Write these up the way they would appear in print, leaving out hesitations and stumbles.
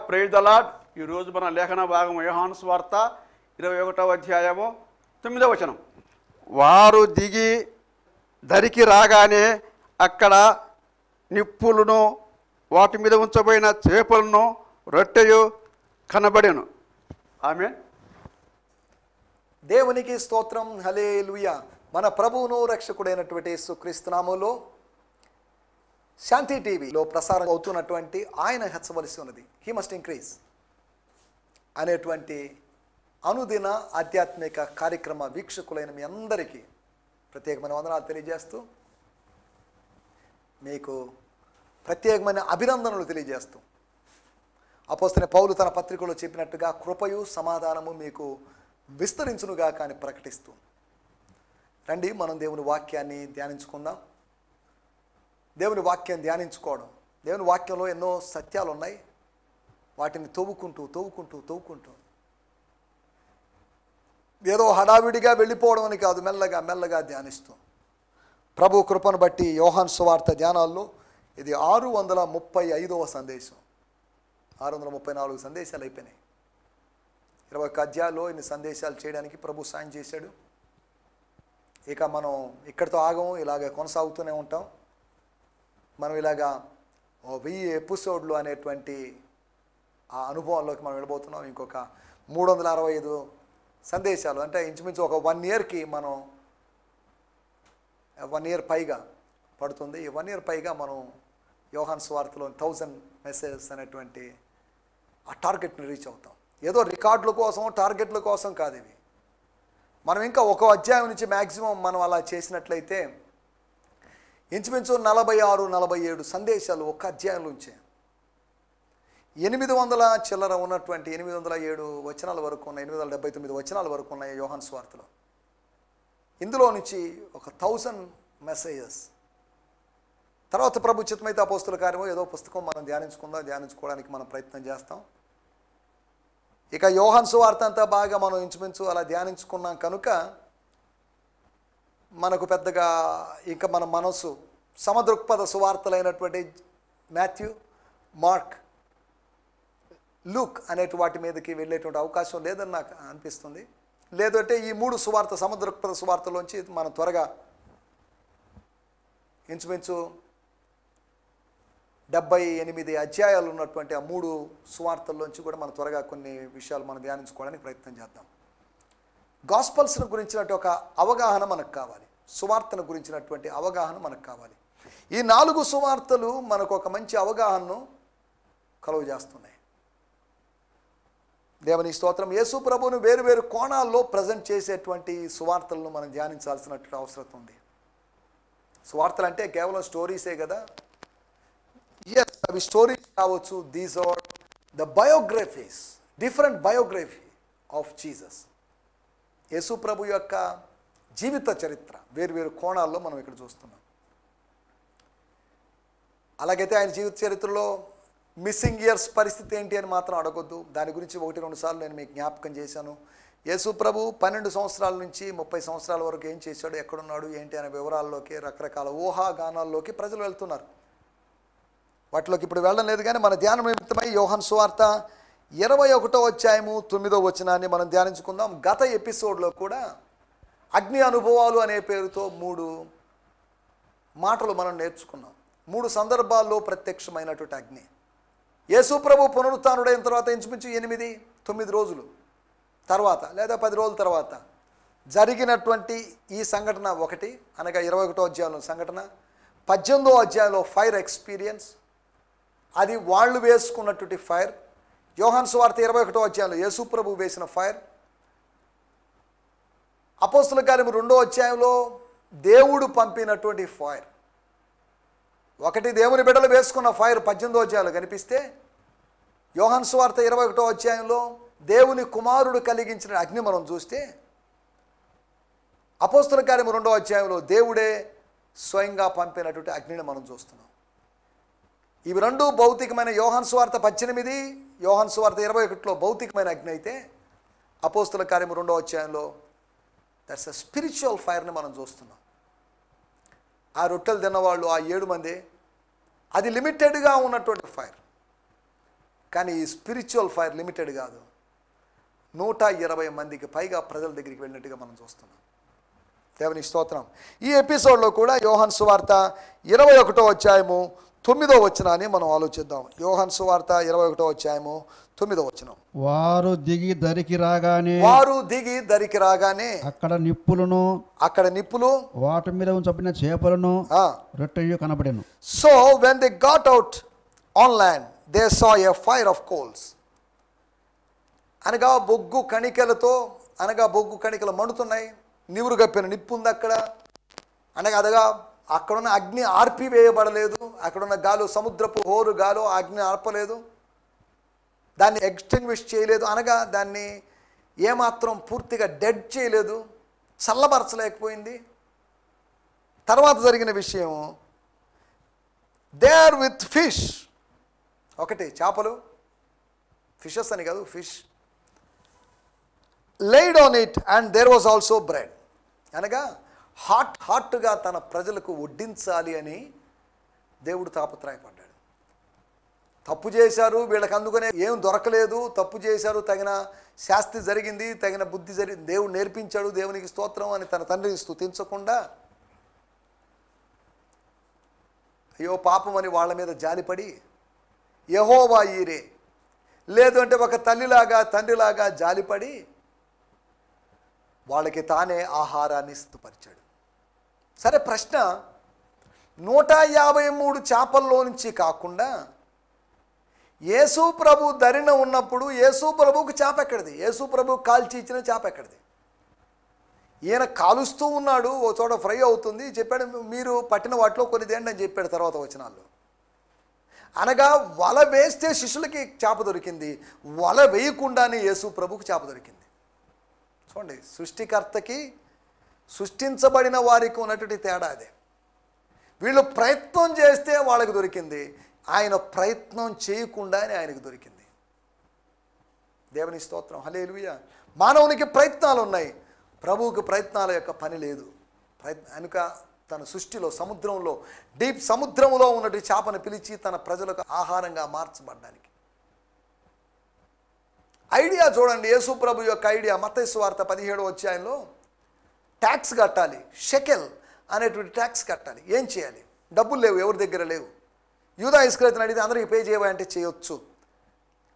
Praise the lord. ఈరోజు మన లేఖన భాగం యోహాను సువార్త 21వ అధ్యాయము 9వ వచనం. వారు దిగి దరికి రాగానే అక్కడ నిప్పులను వాటి మీద ఉంచబడిన చేపలను రొట్టెయు కనబడెను. ఆమేన్. దేవునికి స్తోత్రం. హల్లెలూయా. మన ప్రభువును రక్షకుడైనటువంటి యేసుక్రీస్తు నామములో శాంతి టీవీలో ప్రసారం అవుతున్నటువంటి ఆయన హెచ్చవలసి ఉన్నది, హీ మస్ట్ ఇంక్రీజ్ అనేటువంటి అనుదిన ఆధ్యాత్మిక కార్యక్రమ వీక్షకులైన మీ అందరికీ ప్రత్యేకమైన వందనాలు తెలియజేస్తూ, మీకు ప్రత్యేకమైన అభినందనలు తెలియజేస్తూ, అపోస్తలుడైన పౌలు తన పత్రికలో చెప్పినట్టుగా కృపయు సమాధానము మీకు విస్తరించునుగా కానీ ప్రకటిస్తూ రండి, మనం దేవుని వాక్యాన్ని ధ్యానించుకుందాం. దేవుని వాక్యం ధ్యానించుకోవడం, దేవుని వాక్యంలో ఎన్నో సత్యాలు ఉన్నాయి. వాటిని తవ్వుకుంటూ ఏదో హడావిడిగా వెళ్ళిపోవడం అని కాదు, మెల్లగా ధ్యానిస్తూ ప్రభు కృపను బట్టి యోహాను సువార్త ధ్యానాల్లో ఇది 635వ సందేశం. 634 సందేశాలు అయిపోయినాయి. 21 అధ్యాయాల్లో ఇన్ని సందేశాలు చేయడానికి ప్రభు సాయం చేశాడు. ఇక మనం ఇక్కడితో ఆగము, ఇలాగ కొనసాగుతూనే ఉంటాం. మనం ఇలాగా 1000 ఎపిసోడ్లు అనేటువంటి ఆ అనుభవంలోకి మనం వెళ్ళబోతున్నాం. ఇంకొక 365 సందేశాలు, అంటే ఇంచుమించు ఒక 1 ఇయర్కి మనం 1 ఇయర్ పైగా పడుతుంది. ఈ 1 ఇయర్ పైగా మనం యోహాను సువార్తలో 1000 మెసేజెస్ అనేటువంటి ఆ టార్గెట్ని రీచ్ అవుతాం. ఏదో రికార్డుల కోసం, టార్గెట్ల కోసం కాదు ఇవి. మనం ఇంకా ఒక అధ్యాయం నుంచి మ్యాక్సిమం మనం అలా చేసినట్లయితే ఇంచుమించు 46-47 సందేశాలు ఒక అధ్యాయం నుంచే 800 చిల్లర ఉన్నటువంటి 807 వచనాల వరకు ఉన్నాయి, 879 వచనాల వరకు ఉన్నాయి యోహాను సువార్తలో. ఇందులో నుంచి ఒక 1000 మెసేజెస్. తర్వాత ప్రభు చిత్తమైతే అపోస్తుల కార్యమో ఏదో పుస్తకం మనం ధ్యానించుకోవడానికి మనం ప్రయత్నం చేస్తాం. ఇక యోహాను సువార్త అంతా బాగా మనం ఇంచుమించు అలా ధ్యానించుకున్నాం కనుక మనకు పెద్దగా ఇంకా మన మనసు సమదృక్పథ సువార్తలైనటువంటి మాథ్యూ, మార్క్, లూక్ అనేటి వాటి మీదకి వెళ్ళేటువంటి అవకాశం లేదని నాకు అనిపిస్తుంది. లేదంటే ఈ 3 సువార్త సమదృక్పథ సువార్తలోంచి మనం త్వరగా ఇంచుమించు 78 అధ్యాయాలు ఉన్నటువంటి ఆ 3 సువార్తల్లోంచి కూడా మనం త్వరగా కొన్ని విషయాలు మనం ధ్యానించుకోవడానికి ప్రయత్నం చేద్దాం. గాస్పల్స్ను గురించినటువంటి ఒక అవగాహన మనకు కావాలి, సువార్తను గురించినటువంటి అవగాహన మనకు కావాలి. ఈ 4 సువార్తలు మనకు ఒక మంచి అవగాహనను కలుగు చేస్తున్నాయి. దేవుని స్తోత్రం. యేసు ప్రభువును వేరు కోణాల్లో ప్రజెంట్ చేసేటువంటి సువార్తలను మనం ధ్యానించాల్సినటువంటి అవసరం ఉంది. సువార్తలు అంటే కేవలం స్టోరీసే కదా. ఎస్, అవి స్టోరీస్ కావచ్చు. These are the biographies, different biography of Jesus. యేసు ప్రభు యొక్క జీవిత చరిత్ర వేరు కోణాల్లో మనం ఇక్కడ చూస్తున్నాం. అలాగైతే ఆయన జీవిత చరిత్రలో మిస్సింగ్ ఇయర్స్ పరిస్థితి ఏంటి అని మాత్రం అడగొద్దు. దాని గురించి 1-2 సార్లు నేను మీకు జ్ఞాపకం చేశాను. యేసు ప్రభు 12 సంవత్సరాల నుంచి 30 సంవత్సరాల వరకు ఏం చేశాడు, ఎక్కడున్నాడు, ఏంటి అనే వివరాల్లోకి, రకరకాల ఊహాగానాల్లోకి ప్రజలు వెళ్తున్నారు. వాటిలోకి ఇప్పుడు వెళ్ళడం లేదు. కానీ మన ధ్యానం నిమిత్తమై యోహాను సువార్త 21వ అధ్యాయము 9వ వచనాన్ని మనం ధ్యానించుకుందాం. గత ఎపిసోడ్లో కూడా అగ్ని అనుభవాలు అనే పేరుతో 3 మాటలు మనం నేర్చుకున్నాం. 3 సందర్భాల్లో ప్రత్యక్షమైనటువంటి అగ్ని. యేసు ప్రభు పునరుత్థానుడైన తర్వాత ఇంచుమించు 8-9 రోజులు తర్వాత లేదా 10 రోజుల తర్వాత జరిగినటువంటి ఈ సంఘటన ఒకటి, అనగా 21వ అధ్యాయంలో సంఘటన. 18వ అధ్యాయంలో ఫైర్ ఎక్స్పీరియన్స్, అది వాళ్ళు వేసుకున్నటువంటి ఫైర్. యోహాను సువార్త 21వ అధ్యాయంలో యేసు ప్రభు వేసిన ఫైర్. అపోస్తలుల కార్యము 2వ అధ్యాయంలో దేవుడు పంపినటువంటి ఫైర్. ఒకటి దేవుని బిడ్డలు వేసుకున్న ఫైర్ 18వ అధ్యాయంలో కనిపిస్తే, యోహాను సువార్త 21వ అధ్యాయంలో దేవుని కుమారుడు కలిగించిన అగ్ని మనం చూస్తే, అపోస్తలుల కార్యము 2వ అధ్యాయంలో దేవుడే స్వయంగా పంపినటువంటి అగ్నిని మనం చూస్తున్నాం. ఇవి 2 భౌతికమైన. యోహాను సువార్త 18, యోహాను సువార్త 21లో భౌతికమైన అగ్ని అయితే, అపోస్తలుల కార్యము 2వ అధ్యాయంలో దట్స్ ఎ స్పిరిచువల్ ఫైర్ని మనం చూస్తున్నాం. ఆ రొట్టెలు తిన్నవాళ్ళు ఆ 7 మంది, అది లిమిటెడ్గా ఉన్నటువంటి ఫైర్. కానీ ఈ స్పిరిచువల్ ఫైర్ లిమిటెడ్ కాదు, 120 మందికి పైగా ప్రజల దగ్గరికి వెళ్ళినట్టుగా మనం చూస్తున్నాం. దేవుని స్తోత్రం. ఈ ఎపిసోడ్లో కూడా యోహాను సువార్త 21వ అధ్యాయము 9వ వచనాన్ని మనం ఆలోచిద్దాం. యోహాను సువార్త 21వ అధ్యాయము 9వ వచనం. వారు దిగి దరికి రాగానే అక్కడ నిప్పులు వాటి మీద ఉంచబడిన చేపలను రొట్టెయు కనబడెను. So when they got out on land they saw a fire of coals. అనగా బొగ్గు కణికలు మండుతున్నాయి, నివురు గప్పిన నిప్పు ఉంది అక్కడ. అనగా అదగా అక్కడున్న అగ్ని ఆర్పివేయబడలేదు, అక్కడున్న గాలు సముద్రపు హోరు గాలు అగ్ని ఆర్పలేదు, దాన్ని ఎక్స్టింగ్విష్ చేయలేదు, అనగా దాన్ని ఏమాత్రం పూర్తిగా డెడ్ చేయలేదు, చల్లబరచలేకపోయింది. తర్వాత జరిగిన విషయం, దేర్ విత్ ఫిష్, ఒకటి చేపలు, ఫిషెస్ అని కాదు, fish laid on it and there was also bread. అనగా హాట్గా తన ప్రజలకు వడ్డించాలి అని దేవుడు తాపత్రయపడ్డాడు. తప్పు చేశారు, వీళ్ళకి అందుకనే ఏం దొరకలేదు, తప్పు చేశారు, తగిన శాస్తి జరిగింది, తగిన బుద్ధి జరిగింది, దేవుడు నేర్పించాడు, దేవునికి స్తోత్రం అని తన తండ్రిని స్తుతించకుండా అయ్యో పాపం అని వాళ్ళ మీద జాలిపడి యెహోవా ఈరే, లేదు అంటే ఒక తల్లిలాగా తండ్రిలాగా జాలిపడి వాళ్ళకి తానే ఆహారాన్ని సిద్ధపరిచాడు. సరే, ప్రశ్న, 153 చేపల్లో నుంచి కాకుండా యేసు ప్రభు దరిన ఉన్నప్పుడు యేసు ప్రభువుకు చేప ఎక్కడిది? యేసు ప్రభు కాల్చి ఇచ్చిన చేప ఎక్కడిది? ఈయన కాలుస్తూ ఉన్నాడు, ఓ చోట ఫ్రై అవుతుంది, చెప్పాడు మీరు పట్టిన వాటిలో కొన్ని తేండి అని చెప్పాడు తర్వాత వచనాల్లో. అనగా వల వేస్తే శిష్యులకి చేప దొరికింది, వల వేయకుండానే యేసు ప్రభువుకు చేప దొరికింది. చూడండి, సృష్టికర్తకి సృష్టించబడిన వారికి ఉన్నటువంటి తేడా అదే. వీళ్ళు ప్రయత్నం చేస్తే వాళ్ళకి దొరికింది, ఆయన ప్రయత్నం చేయకుండానే ఆయనకు దొరికింది. దేవుని స్తోత్రం, హల్లెలూయా. మానవునికి ప్రయత్నాలు ఉన్నాయి, ప్రభువుకి ప్రయత్నాల యొక్క పని లేదు. కనుక తన సృష్టిలో సముద్రంలో డీప్ సముద్రంలో ఉన్నటువంటి చేపను పిలిచి తన ప్రజలకు ఆహారంగా మార్చబడ్డానికి ఐడియా చూడండి. యేసు ప్రభు యొక్క ఐడియా మత్తయి సువార్త 17వ అధ్యాయంలో ట్యాక్స్ కట్టాలి, షెకెల్ అనేటువంటి ట్యాక్స్ కట్టాలి. ఏం చేయాలి? డబ్బులు లేవు, ఎవరి దగ్గర లేవు. యూదా ఇస్కరియోతుని అడిగితే అందరికీ పే చేయమంటే చేయొచ్చు,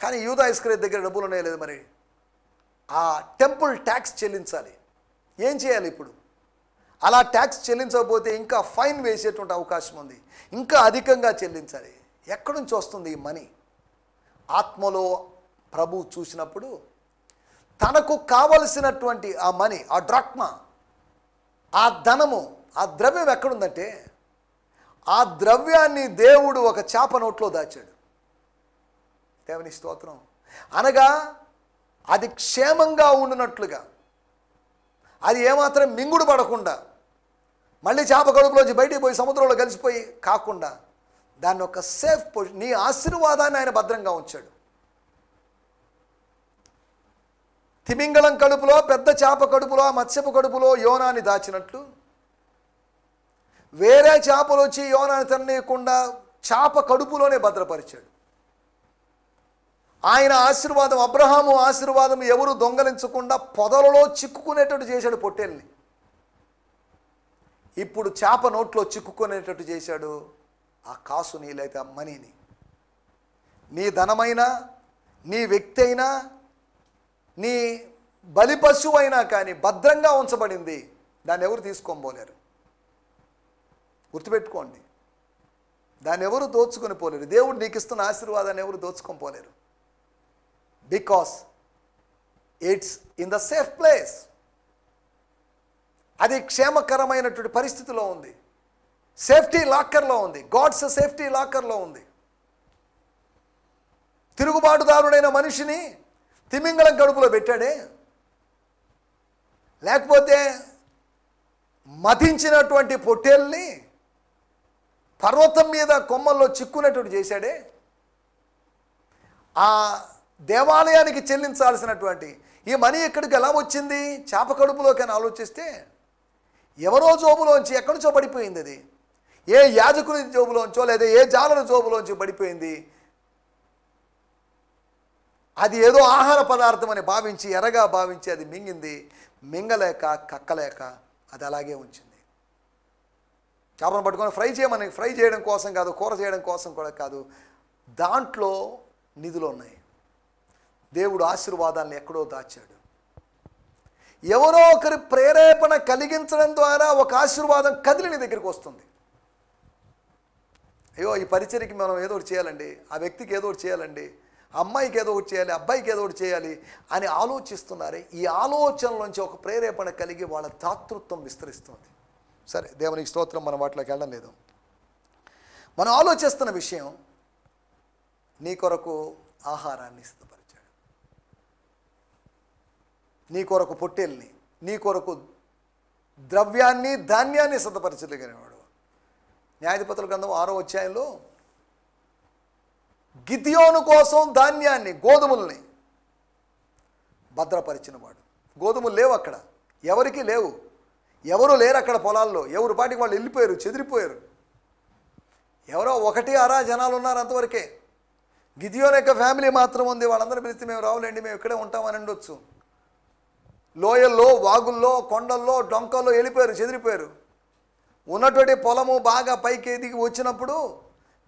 కానీ యూదా ఇస్కరియోతు దగ్గర డబ్బులు ఉన్నాయో లేదు. మరి ఆ టెంపుల్ ట్యాక్స్ చెల్లించాలి. ఏం చేయాలి ఇప్పుడు? అలా ట్యాక్స్ చెల్లించకపోతే ఇంకా ఫైన్ వేసేటువంటి అవకాశం ఉంది, ఇంకా అధికంగా చెల్లించాలి. ఎక్కడి నుంచి వస్తుంది ఈ మనీ? ఆత్మలో ప్రభు చూసినప్పుడు తనకు కావలసినటువంటి ఆ మనీ, ఆ డ్రాక్మా, ఆ ధనము, ఆ ద్రవ్యం ఎక్కడుందంటే ఆ ద్రవ్యాన్ని దేవుడు ఒక చేప నోట్లో దాచాడు. దేవుని స్తోత్రం. అనగా అది క్షేమంగా ఉండినట్లుగా, అది ఏమాత్రం మింగుడు పడకుండా, మళ్ళీ చేప కడుపులోంచి బయటికి పోయి సముద్రంలో కలిసిపోయి కాకుండా దాన్ని ఒక సేఫ్ పొజిషన్, నీ ఆశీర్వాదాన్ని ఆయన భద్రంగా ఉంచాడు. తిమింగళం కడుపులో, పెద్ద చేప కడుపులో, మత్స్యపు కడుపులో యోనాని దాచినట్లు వేరే చేపలు వచ్చి యోనాని తిననీయకుండా చేప కడుపులోనే భద్రపరిచాడు. ఆయన ఆశీర్వాదం, అబ్రహాము ఆశీర్వాదం ఎవరు దొంగలించకుండా పొదలలో చిక్కుకునేటట్టు చేశాడు పొట్టేల్ని. ఇప్పుడు చేప నోట్లో చిక్కుకునేటట్టు చేశాడు ఆ కాసుని, లేక మనీని. నీ ధనమైనా, నీ వ్యక్తి అయినా, నీ బలి పశువు అయినా కానీ భద్రంగా ఉంచబడింది, దాన్ని ఎవరు తీసుకోబోలేరు. గుర్తుపెట్టుకోండి, దాన్ని ఎవరు దోచుకొని పోలేరు. దేవుడు నీకు ఇస్తున్న ఆశీర్వాదాన్ని ఎవరు దోచుకొని పోలేరు. Because it's in the safe place. అది క్షేమకరమైనటువంటి పరిస్థితిలో ఉంది, సేఫ్టీ లాకర్లో ఉంది, గాడ్స్ సేఫ్టీ లాకర్లో ఉంది. తిరుగుబాటుదారుడైన మనిషిని తిమింగళం కడుపులో పెట్టాడే, లేకపోతే మతించినటువంటి పొట్టేల్ని పర్వతం మీద కొమ్మల్లో చిక్కునేటట్టు చేశాడే, ఆ దేవాలయానికి చెల్లించాల్సినటువంటి ఈ మనీ ఎక్కడికి ఎలా వచ్చింది? చేప కడుపులోకి అని ఆలోచిస్తే ఎవరో జోబులోంచి ఎక్కడి నుంచో పడిపోయింది. అది ఏ యాజకుని జోబులోంచో లేదా ఏ జాలల జోబులోంచి పడిపోయింది. అది ఏదో ఆహార పదార్థం అని భావించి ఎర్రగా భావించి అది మింగింది. మింగలేక కక్కలేక అది అలాగే ఉంచింది. చేపను పట్టుకొని ఫ్రై చేయడం కోసం కాదు, కూర చేయడం కోసం కూడా కాదు, దాంట్లో నిధులు ఉన్నాయి. దేవుడు ఆశీర్వాదాలను ఎక్కడో దాచాడు. ఎవరో ఒకరి ప్రేరేపణ కలిగించడం ద్వారా ఒక ఆశీర్వాదం కదిలి నీ దగ్గరికి వస్తుంది. అయ్యో ఈ పరిచర్యకి మనం ఏదో ఒకటి చేయాలండి, ఆ వ్యక్తికి ఏదో ఒకటి చేయాలండి, అమ్మాయికి ఏదో ఒకటి చేయాలి, అబ్బాయికి ఏదో ఒకటి చేయాలి అని ఆలోచిస్తున్నారే. ఈ ఆలోచనలోంచి ఒక ప్రేరేపణ కలిగి వాళ్ళ దాతృత్వం విస్తరిస్తుంది. సరే, దేవునికి స్తోత్రం. మనం వాటిలోకి వెళ్ళడం లేదు. మనం ఆలోచిస్తున్న విషయం, నీ కొరకు ఆహారాన్ని సిద్ధపరిచాడు, నీ కొరకు పొట్టేల్ని, నీ కొరకు ద్రవ్యాన్ని ధాన్యాన్ని సిద్ధపరచగలిగినవాడు. న్యాయాధిపతుల గ్రంథం 6వ అధ్యాయంలో గిద్యోను కోసం ధాన్యాన్ని, గోధుమల్ని భద్రపరిచినవాడు. గోధుమలు లేవు అక్కడ, ఎవరికి లేవు, ఎవరు లేరు అక్కడ పొలాల్లో, ఎవరి పాటికి వాళ్ళు వెళ్ళిపోయారు, చెదిరిపోయారు. ఎవరో 1-6 జనాలు ఉన్నారు, అంతవరకే. గిద్యోను యొక్క ఫ్యామిలీ మాత్రం ఉంది. వాళ్ళందరూ పిలిస్తే మేము రావులేండి, మేము ఇక్కడే ఉంటామని ఉండొచ్చు. లోయల్లో, వాగుల్లో, కొండల్లో, డొంకల్లో వెళ్ళిపోయారు, చెదిరిపోయారు. ఉన్నటువంటి పొలము బాగా పైకి ఎదిగి వచ్చినప్పుడు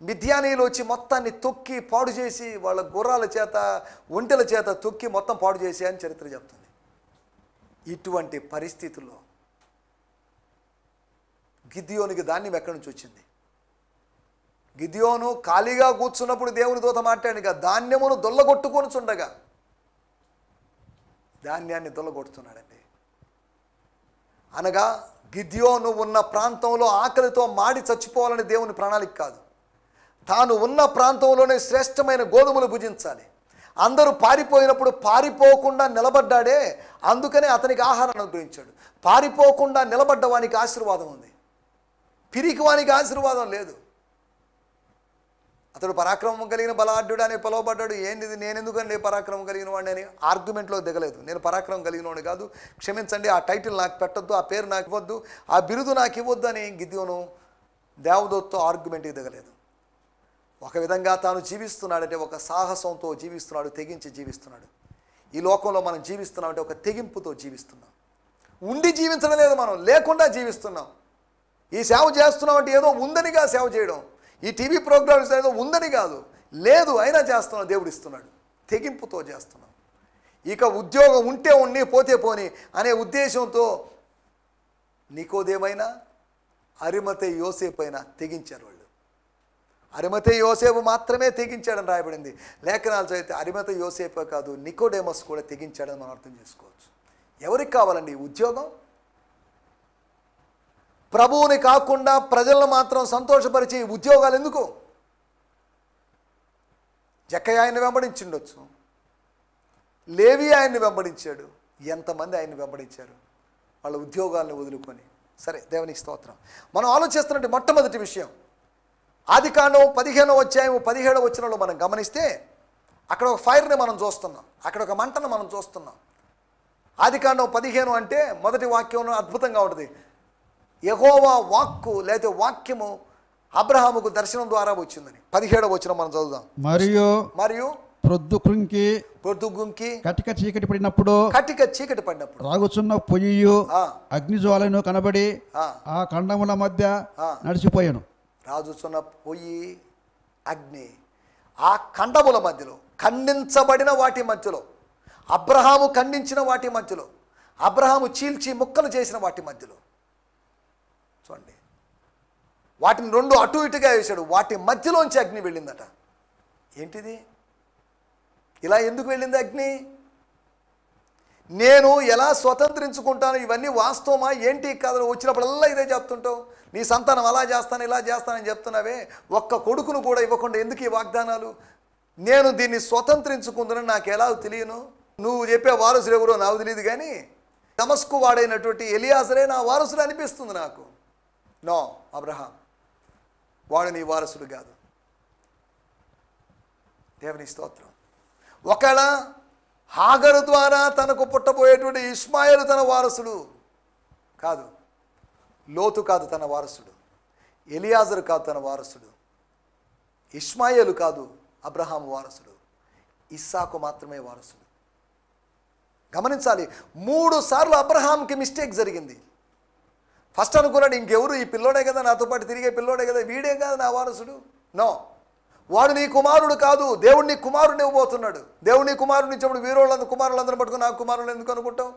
మిద్యానీయులు వచ్చి మొత్తాన్ని తొక్కి పాడు చేసి, వాళ్ళ గుర్రాల చేత, ఒంటెల చేత తొక్కి మొత్తం పాడు చేసి అని చరిత్ర చెప్తుంది. ఇటువంటి పరిస్థితుల్లో గిద్యోనికి ధాన్యం ఎక్కడి నుంచి వచ్చింది? గిద్యోను ఖాళీగా కూర్చున్నప్పుడు దేవుని దూత మాట్లాడిగా ధాన్యమును దొల్లగొట్టుకొని చుండగా ధాన్యాన్ని దొల్లగొడుతున్నాడండి. అనగా గిద్యోను ఉన్న ప్రాంతంలో ఆకలితో మాడి చచ్చిపోవాలని దేవుని ప్రణాళిక కాదు. తాను ఉన్న ప్రాంతంలోనే శ్రేష్టమైన గోధుమలు భుజించాలి. అందరూ పారిపోయినప్పుడు పారిపోకుండా నిలబడ్డాడే, అందుకనే అతనికి ఆహారాన్ని అనుగ్రహించాడు. పారిపోకుండా నిలబడ్డ వానికి ఆశీర్వాదం ఉంది, పిరికి వానికి ఆశీర్వాదం లేదు. అతడు పరాక్రమం కలిగిన బలాఢ్యుడు అని పిలువబడ్డాడు. ఏంటిది, నేను ఎందుకని పరాక్రమం కలిగిన వాడిని అని ఆర్గ్యుమెంట్లో దిగలేదు. నేను పరాక్రమం కలిగిన వాడిని కాదు, క్షమించండి, ఆ టైటిల్ నాకు పెట్టద్దు, ఆ పేరు నాకు ఇవ్వద్దు, ఆ బిరుదు నాకు ఇవ్వద్దు అని గిద్యోను దేవదూతతో ఆర్గ్యుమెంట్కి దిగలేదు. ఒక విధంగా తాను జీవిస్తున్నాడంటే ఒక సాహసంతో జీవిస్తున్నాడు, తెగించి జీవిస్తున్నాడు. ఈ లోకంలో మనం జీవిస్తున్నామంటే ఒక తెగింపుతో జీవిస్తున్నాం. ఉండి జీవించడం లేదు, మనం లేకుండా జీవిస్తున్నాం. ఈ సేవ చేస్తున్నాం అంటే ఏదో ఉందనిగా సేవ చేయడం, ఈ టీవీ ప్రోగ్రామ్స్ ఏదో ఉందని కాదు, లేదు అయినా చేస్తున్నాం, దేవుడు ఇస్తున్నాడు, తెగింపుతో చేస్తున్నాం. ఇక ఉద్యోగం ఉంటే ఉండి పోతే పోని అనే ఉద్దేశంతో నికోదేమైనా అరిమతే యోసేపు అయినా తెగించారు వాళ్ళు. అరిమతే యోసేపు మాత్రమే తెగించాడని రాయబడింది. లేఖనాలు చదివితే అరిమతే యోసేపే కాదు, నికోడేమస్ కూడా తెగించాడని మనం అర్థం చేసుకోవచ్చు. ఎవరికి కావాలండి ఉద్యోగం? ప్రభువుని కాకుండా ప్రజలను మాత్రం సంతోషపరిచి ఉద్యోగాలు ఎందుకు? జక్కయ్య ఆయన్ని వెంబడించిండొచ్చు, లేవి ఆయన్ని వెంబడించాడు, ఎంతమంది ఆయన్ని వెంబడించారు వాళ్ళ ఉద్యోగాలను వదులుకొని. సరే, దేవునికి స్తోత్రం. మనం ఆలోచిస్తున్నట్టు మొట్టమొదటి విషయం, ఆదికాండం 15వ అధ్యాయం 17వ వచనంలో మనం గమనిస్తే అక్కడ ఒక ఫైర్ని మనం చూస్తున్నాం, అక్కడ ఒక మంటను మనం చూస్తున్నాం. ఆదికాండం 15 అంటే మొదటి వాక్యం అద్భుతంగా ఉంటుంది. యెహోవా వాక్కు లేదా వాక్యము అబ్రహాముకు దర్శనం ద్వారా వచ్చిందని 17వ వచనం మనం చదువుదాం. మరియు ప్రొద్దుగుంకి కటిక చీకటి పడినప్పుడు రాగుచున్న పొయ్యి అగ్నిజ్వాలను కనబడి ఆ ఖండముల మధ్య నడిచిపోయాను. రాజుచున్న పొయ్యి, అగ్ని, ఆ ఖండముల మధ్యలో, ఖండించబడిన వాటి మధ్యలో, అబ్రహాము ఖండించిన వాటి మధ్యలో, అబ్రహాము చీల్చి ముక్కలు చేసిన వాటి మధ్యలో చూడండి, వాటిని 2 అటు ఇటుగా వేశాడు, వాటి మధ్యలోంచి అగ్ని వెళ్ళిందట. ఏంటిది, ఇలా ఎందుకు వెళ్ళింది అగ్ని? నేను ఎలా స్వతంత్రించుకుంటాను, ఇవన్నీ వాస్తవమా ఏంటి కథలు వచ్చినప్పుడల్లా ఇదే చెప్తుంటావు, నీ సంతానం అలా చేస్తాను ఇలా చేస్తానని చెప్తున్నావే, ఒక్క కొడుకును కూడా ఇవ్వకుండా ఎందుకు ఈ వాగ్దానాలు? నేను దీన్ని స్వతంత్రించుకుందని నాకు ఎలా తెలియను? నువ్వు చెప్పే వారసుడు ఎవరో నాకు తెలియదు, కానీ దమస్కు వాడైనటువంటి ఎలియాజరే నా వారసుడు అనిపిస్తుంది నాకు. నో అబ్రహాం, వాడు నీ వారసుడు కాదు. దేవుని స్తోత్రం. ఒకవేళ హాగరు ద్వారా తనకు పుట్టబోయేటువంటి ఇష్మాయేలు తన వారసుడు కాదు, లోతు కాదు తన వారసుడు, ఎలియాజరు కాదు తన వారసుడు, ఇష్మాయేలు కాదు అబ్రహాము వారసుడు, ఇస్సాకు మాత్రమే వారసుడు. గమనించాలి, 3 సార్లు అబ్రహాంకి మిస్టేక్ జరిగింది. ఫస్ట్ అనుకున్నాడు ఇంకెవరు, ఈ పిల్లోడే కదా నాతో పాటు తిరిగే పిల్లోడే కదా, వీడే కాదు నా వారసుడు. నో, వాడు నీ కుమారుడు కాదు, దేవుడు నీ కుమారుడిని ఇవ్వబోతున్నాడు. దేవుడు నీ కుమారుడిని ఇచ్చినప్పుడు వీరోళ్ళందరూ కుమారులందరూ పట్టుకుని నా కుమారులు ఎందుకు అనుకుంటావు?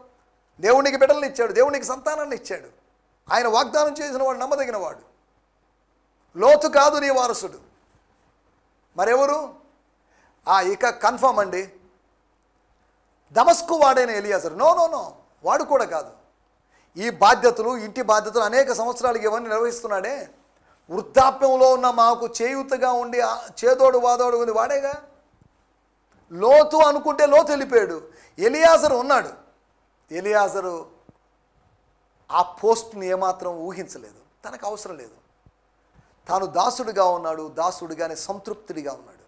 దేవునికి బిడ్డలను ఇచ్చాడు, దేవునికి సంతానాన్ని ఇచ్చాడు. ఆయన వాగ్దానం చేసిన వాడు నమ్మదగిన వాడు. లోతు కాదు నీ వారసుడు, మరెవరు? ఇక కన్ఫర్మ్ అండి, దమస్కు వాడైన ఎలియాజరు. నో నో నో, వాడు కూడా కాదు. ఈ బాధ్యతలు, ఇంటి బాధ్యతలు అనేక సంవత్సరాలకి ఇవన్నీ నిర్వహిస్తున్నాడే, వృద్ధాప్యంలో ఉన్న మాకు చేయూతగా ఉండి చేదోడు వాదోడు ఉంది వాడేగా. లోతు అనుకుంటే లోతు వెళ్ళిపోయాడు. ఎలియాజరు ఉన్నాడు. ఎలియాజరు ఆ పోస్ట్ని ఏమాత్రం ఊహించలేదు, తనకు అవసరం లేదు. తాను దాసుడిగా ఉన్నాడు, దాసుడిగానే సంతృప్తుడిగా ఉన్నాడు.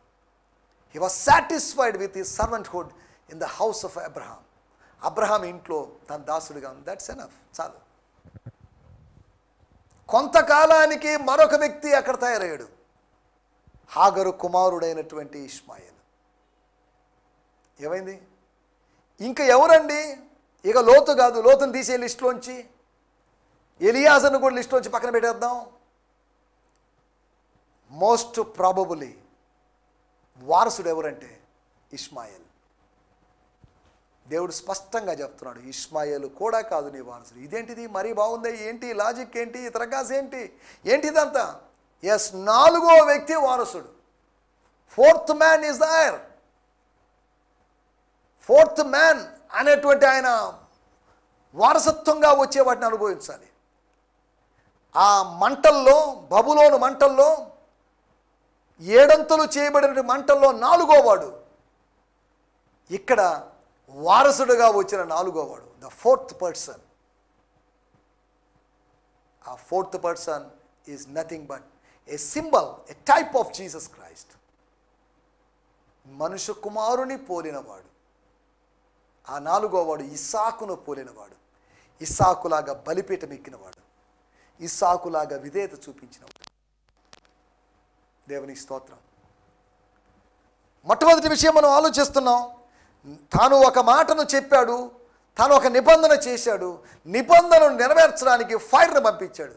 He was satisfied with his servanthood in the house of Abraham. Abraham ఇంట్లో తన దాసుడిగా ఉంది. దట్స్ ఎనఫ్, చాలు. కొంతకాలానికి మరొక వ్యక్తి అక్కడ తయారయ్యాడు, హాగరు కుమారుడైనటువంటి ఇష్మాయేల్. ఏమైంది? ఇంకా ఎవరండి? ఇక లోతు కాదు, లోతుని తీసే లిస్టులోంచి ఎలియాజర్ను కూడా లిస్టులోంచి పక్కన పెట్టేద్దాం. మోస్ట్ ప్రాబబులీ వారసుడు ఎవరంటే ఇష్మాయేల్. దేవుడు స్పష్టంగా చెప్తున్నాడు, ఇష్మాయేలు కూడా కాదు నీ వారసుడు. ఇదేంటిది, మరీ బాగుంది, ఏంటి లాజిక్, ఏంటి ఇతరకాశ, ఏంటి ఇదంతా? ఎస్, 4వ వ్యక్తి వారసుడు. 4th man is their. 4th man అనేటువంటి ఆయన వారసత్వంగా వచ్చే వాటిని అనుభవించాలి. ఆ మంటల్లో, బబులోను మంటల్లో, 7 అంతలు చేయబడిన మంటల్లో 4వ వాడు ఇక్కడ వారసుడుగా వచ్చిన 4వ వాడు, ద 4th పర్సన్. ఆ 4th person is nothing but A symbol, A type of Jesus Christ. మనుష్య కుమారుని పోలినవాడు. ఆ 4వ వాడు ఇస్సాకును పోలినవాడు. ఇస్సాకులాగా బలిపీఠం ఎక్కినవాడు. ఇస్సాకులాగా విధేయత చూపించినవాడు. దేవునికి స్తోత్రం. మొట్టమొదటి విషయం మనం ఆలోచిస్తున్నాం, తాను ఒక మాటను చెప్పాడు, తాను ఒక నిబంధన చేశాడు, నిబంధనను నెరవేర్చడానికి ఫైర్ను పంపించాడు.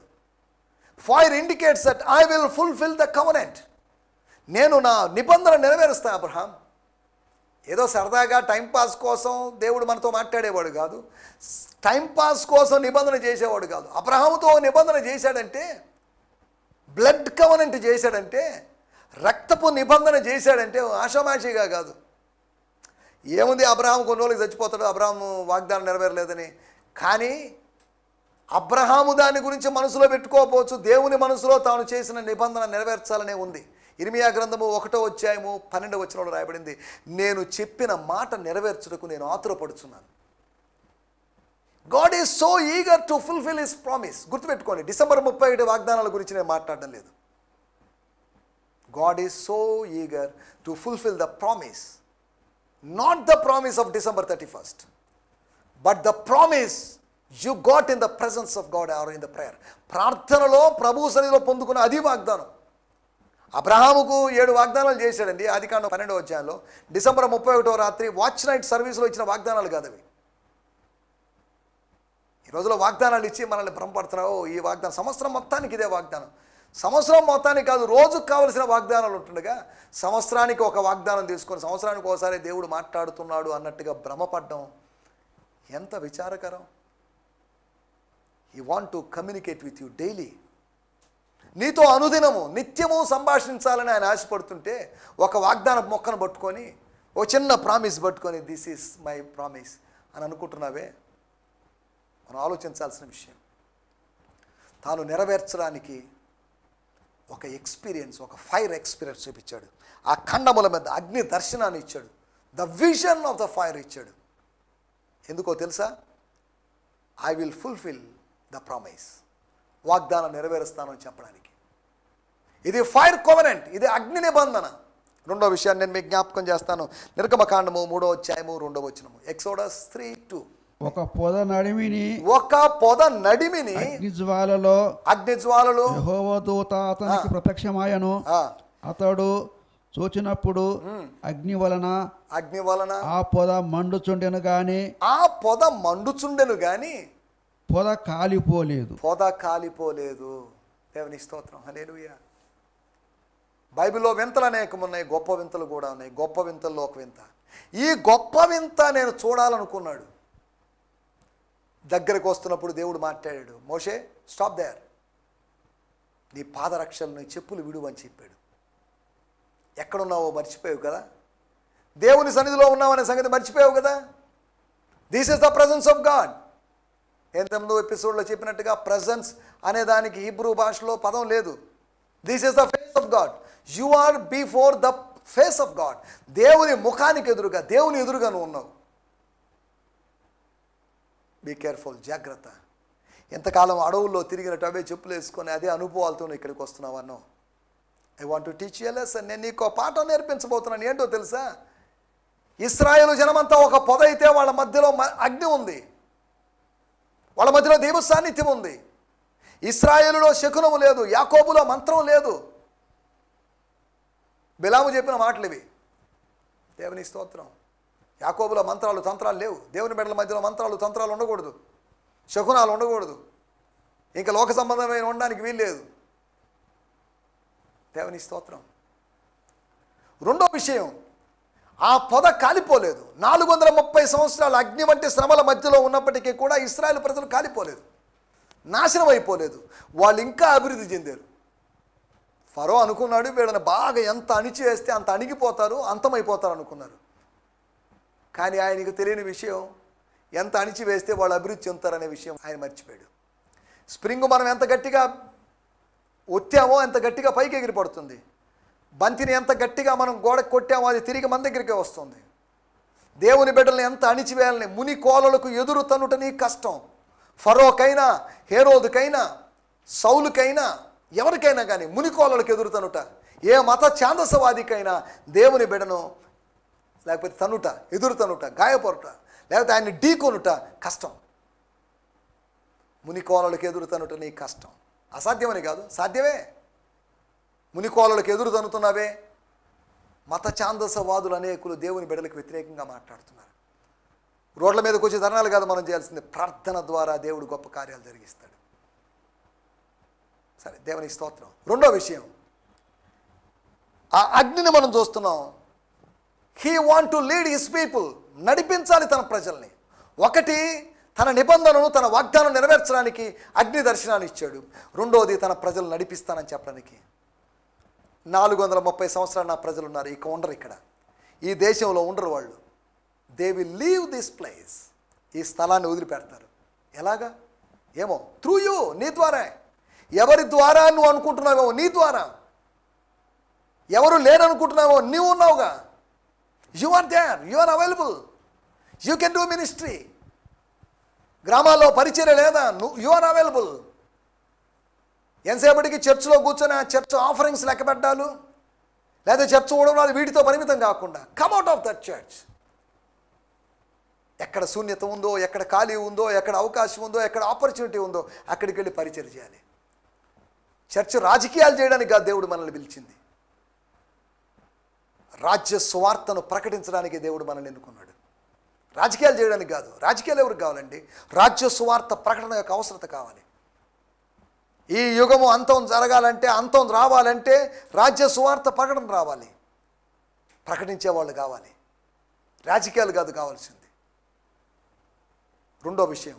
Fire indicates that I will fulfil the covenant. నేను నా నిబంధన నెరవేరుస్తా అబ్రహాం. ఏదో సరదాగా టైంపాస్ కోసం దేవుడు మనతో మాట్లాడేవాడు కాదు, టైంపాస్ కోసం నిబంధన చేసేవాడు కాదు. అబ్రహాముతో నిబంధన చేశాడంటే, బ్లడ్ కవెనెంట్ చేశాడంటే, రక్తపు నిబంధన చేశాడంటే ఆషామాషిగా కాదు. ఏముంది, అబ్రహాం కొన్ని రోజులకి చచ్చిపోతాడు, అబ్రహాము వాగ్దానం నెరవేరలేదని. కానీ అబ్రహాము దాని గురించి మనసులో పెట్టుకోకపోవచ్చు, దేవుని మనసులో తాను చేసిన నిబంధన నెరవేర్చాలనే ఉంది. ఇర్మియా గ్రంథము 1వ అధ్యాయము 12వ వచనంలో రాయబడింది, నేను చెప్పిన మాట నెరవేర్చుటకు నేను ఆతురపడుచున్నాను. God is so eager to fulfil his promise. గుర్తుపెట్టుకోండి, డిసెంబర్ 31 వాగ్దానాల గురించి నేను మాట్లాడడం లేదు. God is so eager to fulfil the promise, not the promise of December 31st, but the promise you got in the presence of God or in the prayer. ప్రార్థనలో ప్రభు సన్నిధిలో పొందుకున్న అది వాగ్దానం. అబ్రహాముకు 7 వాగ్దానాలు చేశాడండి. ఆదికాండం 12వ అధ్యాయంలో డిసెంబర్ 31వ రాత్రి వాచ్ నైట్ సర్వీస్లో ఇచ్చిన వాగ్దానాలు కాదు అవి. ఈ రోజులో వాగ్దానాలు ఇచ్చి మనల్ని భ్రమపడుతున్నావు. ఈ వాగ్దానం సంవత్సరం మొత్తానికి ఇదే వాగ్దానం. సంవత్సరం మొత్తానికి కాదు, రోజుకు కావలసిన వాగ్దానాలు ఉంటుండగా సంవత్సరానికి ఒక వాగ్దానం తీసుకొని సంవత్సరానికి ఒకసారి దేవుడు మాట్లాడుతున్నాడు అన్నట్టుగా భ్రమపడ్డం ఎంత విచారకరం. He want to communicate with you daily. నీతో అనుదినము నిత్యము సంభాషించాలని ఆయన ఆశపడుతుంటే ఒక వాగ్దాన మొక్కను పట్టుకొని, ఓ చిన్న ప్రామిస్ పట్టుకొని దిస్ ఈజ్ మై ప్రామిస్ అని అనుకుంటున్నావే, మనం ఆలోచించాల్సిన విషయం. తాను నెరవేర్చడానికి ఒక ఎక్స్పీరియన్స్, ఒక ఫైర్ ఎక్స్పీరియన్స్ చూపించాడు. ఆ ఖండముల మీద అగ్ని దర్శనాన్ని ఇచ్చాడు, the vision of the fire ఇచ్చాడు. ఎందుకో తెలుసా? I will fulfil the promise. వాగ్దానం నెరవేరుస్తానని చెప్పడానికి. ఇది ఫైర్ కోవెనెంట్, ఇది అగ్ని నిబంధన. 2వ విషయాన్ని నేను మీకు జ్ఞాపకం చేస్తాను. నిర్గమకాండము 3వ అధ్యాయము 2వ వచనము. ఎక్సోడస్ 3:2. ఒక పొద నడిమిని అగ్ని జ్వాలలో యెహోవా దూత అతనికి ప్రత్యక్షమాయను. అతడు చూచినప్పుడు అగ్ని వలన ఆ పొద మండుచుండెను గాని పొద కాలిపోలేదు. దేవుని స్తోత్రం, హల్లెలూయా. బైబిల్లో వింతలు అనేకం ఉన్నాయి, గొప్ప వింతలు కూడా ఉన్నాయి. గొప్ప వింతల్లో ఒక వింత, ఈ గొప్ప వింత నేను చూడాలనుకున్నాడు. దగ్గరకు వస్తున్నప్పుడు దేవుడు మాట్లాడాడు, మోషే స్టాప్ దేర్, నీ పాదరక్షలు నీ చెప్పులు విడువు అని చెప్పాడు. ఎక్కడున్నావో మర్చిపోయావు కదా, దేవుని సన్నిధిలో ఉన్నావనే సంగతి మర్చిపోయావు కదా. This is the presence of God. ఎంతమందో ఎపిసోడ్లో చెప్పినట్టుగా ప్రజెన్స్ అనే దానికి హీబ్రూ భాషలో పదం లేదు. This is the face of God. You are before the face of God. దేవుని ముఖానికి ఎదురుగా, దేవుని ఎదురుగా నువ్వు ఉన్నావు. బీ కేర్ఫుల్, జాగ్రత్త. ఎంతకాలం అడవుల్లో తిరిగినట్టు అవే చెప్పులు వేసుకొని అదే అనుభవాలతో ఇక్కడికి వస్తున్నావు అన్నో. I want to teach you a lesson. నేను నీకు పాఠం నేర్పించబోతున్నాను. ఏంటో తెలుసా, ఇశ్రాయేలు జనమంతా ఒక పొద అయితే వాళ్ళ మధ్యలో అగ్ని ఉంది, వాళ్ళ మధ్యలో దైవ సాన్నిధ్యం ఉంది. ఇశ్రాయేలులో శకునము లేదు, యాకోబులో మంత్రం లేదు. బిలాము చెప్పిన మాటలు ఇవి. దేవుని స్తోత్రం. యాకోబులో మంత్రాలు తంత్రాలు లేవు. దేవుని బిడ్డల మధ్యలో మంత్రాలు తంత్రాలు ఉండకూడదు, శకునాలు ఉండకూడదు, ఇంకా లోక సంబంధమైన ఉండడానికి వీల్లేదు. దేవుని స్తోత్రం. రెండో విషయం, ఆ పొద కాలిపోలేదు. 430 సంవత్సరాలు అగ్ని వంటి శ్రమల మధ్యలో ఉన్నప్పటికీ కూడా ఇశ్రాయేలు ప్రజలు కాలిపోలేదు, నాశనం అయిపోలేదు. వాళ్ళు ఇంకా అభివృద్ధి చెందారు. ఫరో అనుకున్నాడు, వీళ్ళని బాగా ఎంత అణిచివేస్తే అంత అణిగిపోతారు, అంతమైపోతారు అనుకున్నారు. కానీ ఆయనకు తెలియని విషయం, ఎంత అణిచివేస్తే వాళ్ళు అభివృద్ధి చెందుతారనే విషయం ఆయన మర్చిపోయాడు. స్ప్రింగ్ మనం ఎంత గట్టిగా ఒత్తామో అంత గట్టిగా పైకి ఎగిరిపడుతుంది. బంతిని ఎంత గట్టిగా మనం గోడకు కొట్టామో అది తిరిగి మన దగ్గరికే వస్తుంది. దేవుని బిడ్డల్ని ఎంత అణిచివేయాలని, ముని కోలలకు ఎదురు తన్నుట నీ కష్టం. ఫరోకైనా, హేరోదుకైనా, సౌలుకైనా, ఎవరికైనా కానీ ముని కోలలకు ఎదురు తన్నుట, ఏ మత ఛాందసవాదికైనా దేవుని బిడ్డను లేకపోతే తన్నుట, ఎదురు తన్నుట, గాయపడుట, లేకపోతే ఆయన్ని ఢీకొనుట కష్టం. ముని కోలలకు ఎదురు తన్నుట నీ కష్టం. అసాధ్యమని కాదు, సాధ్యమే. ముని కోలలకు ఎదురు తన్నుతున్నావే. మత ఛాందసవాదులు అనేకులు దేవుని బిడ్డలకు వ్యతిరేకంగా మాట్లాడుతున్నారు. రోడ్ల మీదకి వచ్చే ధర్నాలు కాదు మనం చేయాల్సింది, ప్రార్థన ద్వారా దేవుడు గొప్ప కార్యాలు జరిగిస్తాడు. సరే, దేవునికి స్తోత్రం. రెండో విషయం, ఆ అగ్నిని మనం చూస్తున్నాం. He want to lead his people. నడిపించాలి తన ప్రజల్ని. ఒకటి, తన నిబంధనను, తన వాగ్దానం నెరవేర్చడానికి అగ్ని దర్శనాన్ని ఇచ్చాడు. రెండోది, తన ప్రజలు నడిపిస్తానని చెప్పడానికి. 430 సంవత్సరాలు నా ప్రజలు ఉన్నారు, ఇక ఉండరు, ఇక్కడ ఈ దేశంలో ఉండరు వాళ్ళు. They will leave this place. ఈ స్థలాన్ని వదిలిపెడతారు. ఎలాగా? ఏమో, త్రూ యూ, నీ ద్వారా. ఎవరి ద్వారా నువ్వు అనుకుంటున్నావో నీ ద్వారా. ఎవరు లేరనుకుంటున్నావో నీవు ఉన్నావుగా. You are there, you are available, you can do ministry. గ్రామాల్లో పరిచర్య లేదా? You are available. ఎంతసేపటికి చర్చ్లో కూర్చొని ఆ చర్చ్ ఆఫరింగ్స్ లెక్క పెట్టాలు, లేదా చర్చ్ ఊడవడాలు వీటితో పరిమితం కాకుండా కమ్అట్ ఆఫ్ దట్ చర్చ్. ఎక్కడ శూన్యత ఉందో, ఎక్కడ ఖాళీ ఉందో, ఎక్కడ అవకాశం ఉందో, ఎక్కడ ఆపర్చునిటీ ఉందో అక్కడికి వెళ్ళి పరిచర్య చేయాలి. చర్చ్ రాజకీయాలు చేయడానికి కాదు దేవుడు మనల్ని పిలిచింది. రాజ్య సువార్తను ప్రకటించడానికి దేవుడు మనల్ని ఎన్నుకున్నాడు. రాజకీయాలు చేయడానికి కాదు. రాజకీయాలు ఎవరికి కావాలండి? రాజ్య సువార్త ప్రకటన యొక్క అవసరత కావాలి. ఈ యుగము అంతం జరగాలంటే, అంతం రావాలంటే రాజ్య సువార్త ప్రకటన రావాలి, ప్రకటించేవాళ్ళు కావాలి. రాజకీయాలు కాదు కావాల్సింది. రెండో విషయం,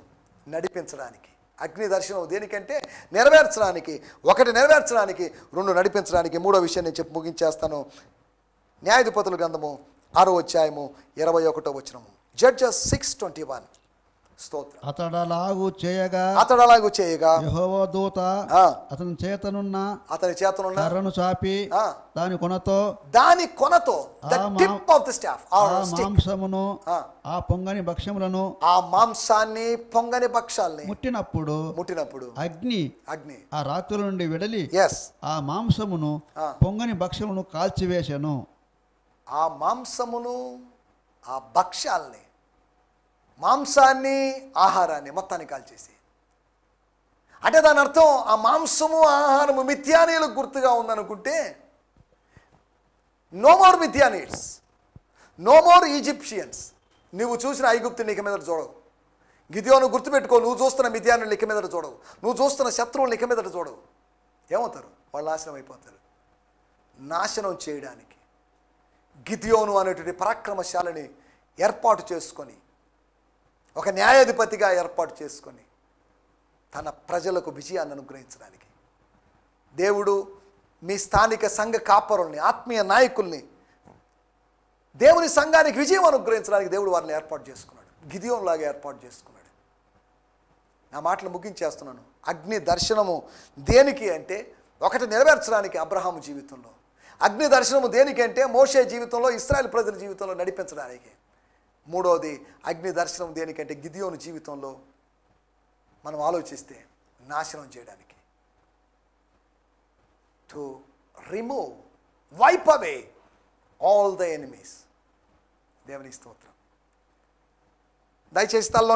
నడిపించడానికి. అగ్ని దర్శనం దేనికంటే నెరవేర్చడానికి. ఒకటి నెరవేర్చడానికి, రెండు నడిపించడానికి. మూడో విషయం నేను చెప్పి ముగించేస్తాను. న్యాయాధిపతుల గ్రంథము 6వ అధ్యాయము 21వ వచనము. జడ్జెస్ 6:21. స్తోత్రం. అతడలాగు చేయగా యెహోవా దూత అతని చేతనున్న కర్రను చాపి దాని కొనతో మాంసమును ఆ పొంగని భక్ష్యములను, ఆ మాంసాన్ని, పొంగని భక్ష్యాల్ని ముట్టినప్పుడు అగ్ని ఆ రాత్రుల నుండి వెడలి ఆ మాంసమును పొంగని భక్ష్యమును కాల్చివేశను. ఆ మాంసమును, ఆ భక్ష్యాల్ని, మాంసాన్ని, ఆహారాన్ని మొత్తాన్ని కాల్చేసి. అంటే దాని అర్థం ఆ మాంసము, ఆహారము మిథ్యానీయులకు గుర్తుగా ఉందనుకుంటే no more Midianites, no more Egyptians. నువ్వు చూసిన ఐగుప్తుని ఇక మీద చూడవు. గిద్యోను గుర్తుపెట్టుకో, నువ్వు చూస్తున్న మిథియానులు ఇక మీద చూడవు, నువ్వు చూస్తున్న శత్రువులను ఇక మీద చూడవు. ఏమవుతారు? వాళ్ళు నాశనం అయిపోతారు. నాశనం చేయడానికి గిద్యోను అనేటువంటి పరాక్రమశాలని ఏర్పాటు చేసుకొని, ఒక న్యాయాధిపతిగా ఏర్పాటు చేసుకొని తన ప్రజలకు విజయాన్ని అనుగ్రహించడానికి దేవుడు మీ స్థానిక సంఘ కాపరుల్ని, ఆత్మీయ నాయకుల్ని, దేవుని సంఘానికి విజయం అనుగ్రహించడానికి దేవుడు వారిని ఏర్పాటు చేసుకున్నాడు. గిద్యోనులాగా ఏర్పాటు చేసుకున్నాడు. నా మాటలు ముగించేస్తున్నాను. అగ్ని దర్శనము దేనికి అంటే ఒకటి నెరవేర్చడానికి అబ్రహాము జీవితంలో, అగ్ని దర్శనము దేనికి అంటే మోషే జీవితంలో, ఇశ్రాయేలు ప్రజల జీవితంలో నడిపించడానికి. మూడవది అగ్ని దర్శనం దేనికంటే గిద్యోను జీవితంలో మనం ఆలోచిస్తే నాశనం చేయడానికి. To remove, wipe away all the enemies. దేవుని స్తోత్రం. దయచేసి తలలో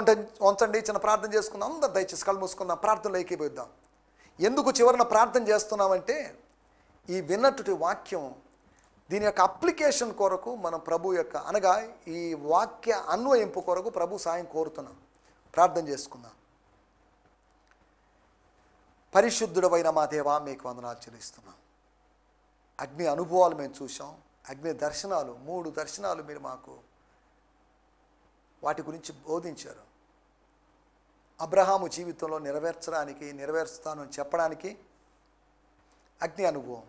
ఉంచండి, చిన్న ప్రార్థన చేసుకుందాం. అందరు దయచేసి కళ్ళు మూసుకుందాం, ప్రార్థనలో ఏకీభవిద్దాం. ఎందుకు చివరిన ప్రార్థన చేస్తున్నామంటే ఈ విన్నటువంటి వాక్యం, దీని యొక్క అప్లికేషన్ కొరకు మనం ప్రభు యొక్క అనగా ఈ వాక్య అన్వయింపు కొరకు ప్రభు సాయం కోరుతున్నాం. ప్రార్థన చేసుకుందాం. పరిశుద్ధుడమైన మా దేవా, మీకు వందనాలు చెల్లిస్తున్నాం. అగ్ని అనుభవాలు మేము చూసాం, అగ్ని దర్శనాలు, 3 దర్శనాలు మీరు మాకు వాటి గురించి బోధించారు. అబ్రహాము జీవితంలో నెరవేర్చుతాను అని చెప్పడానికి అగ్ని అనుభవం,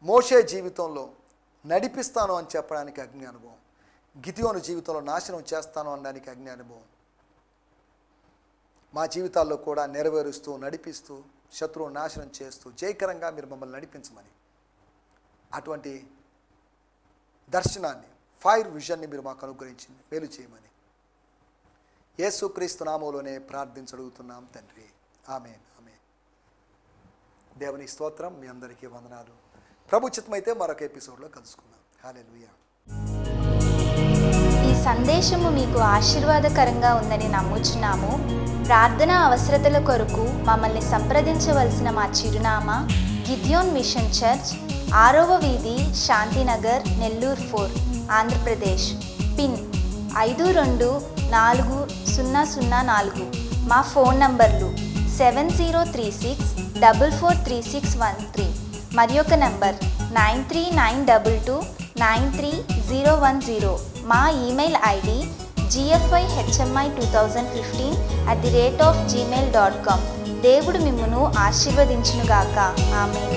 మోషే జీవితంలో నడిపిస్తాను అని చెప్పడానికి అగ్ని అనుభవం, గిద్యోను జీవితంలో నాశనం చేస్తాను అనడానికి అగ్ని అనుభవం. మా జీవితాల్లో కూడా నెరవేరుస్తూ, నడిపిస్తూ, శత్రువు నాశనం చేస్తూ జయకరంగా మీరు మమ్మల్ని నడిపించమని, అటువంటి దర్శనాన్ని, ఫైర్ విజన్ని మీరు మాకు అనుగ్రహించింది, మేలు చేయమని యేసుక్రీస్తు నామములోనే ప్రార్థించడుగుతున్నాం తండ్రి. ఆమేన్, ఆమేన్. దేవుని స్తోత్రం. మీ అందరికీ వందనాలు. ప్రభు చిత్తమైతే మరొక ఎపిసోడ్లో కలుసుకుందాం. హల్లెలూయా. ఈ సందేశము మీకు ఆశీర్వాదకరంగా ఉందని నమ్ముచున్నాము. ప్రార్థన అవసరతల కొరకు మమ్మల్ని సంప్రదించవలసిన మా చిరునామా గిద్యోన్ మిషన్ చర్చ్, 6వ వీధి, శాంతినగర్, నెల్లూరు 4, ఆంధ్రప్రదేశ్. పిన్ 524004. మా ఫోన్ నంబర్లు 7036443613 మరి ఒక నంబర్ 9392293010. మా ఈమెయిల్ ఐడి gfihmi2015@gmail.com. దేవుడు మిమ్మును ఆశీర్వదించునుగాక. ఆమేన్.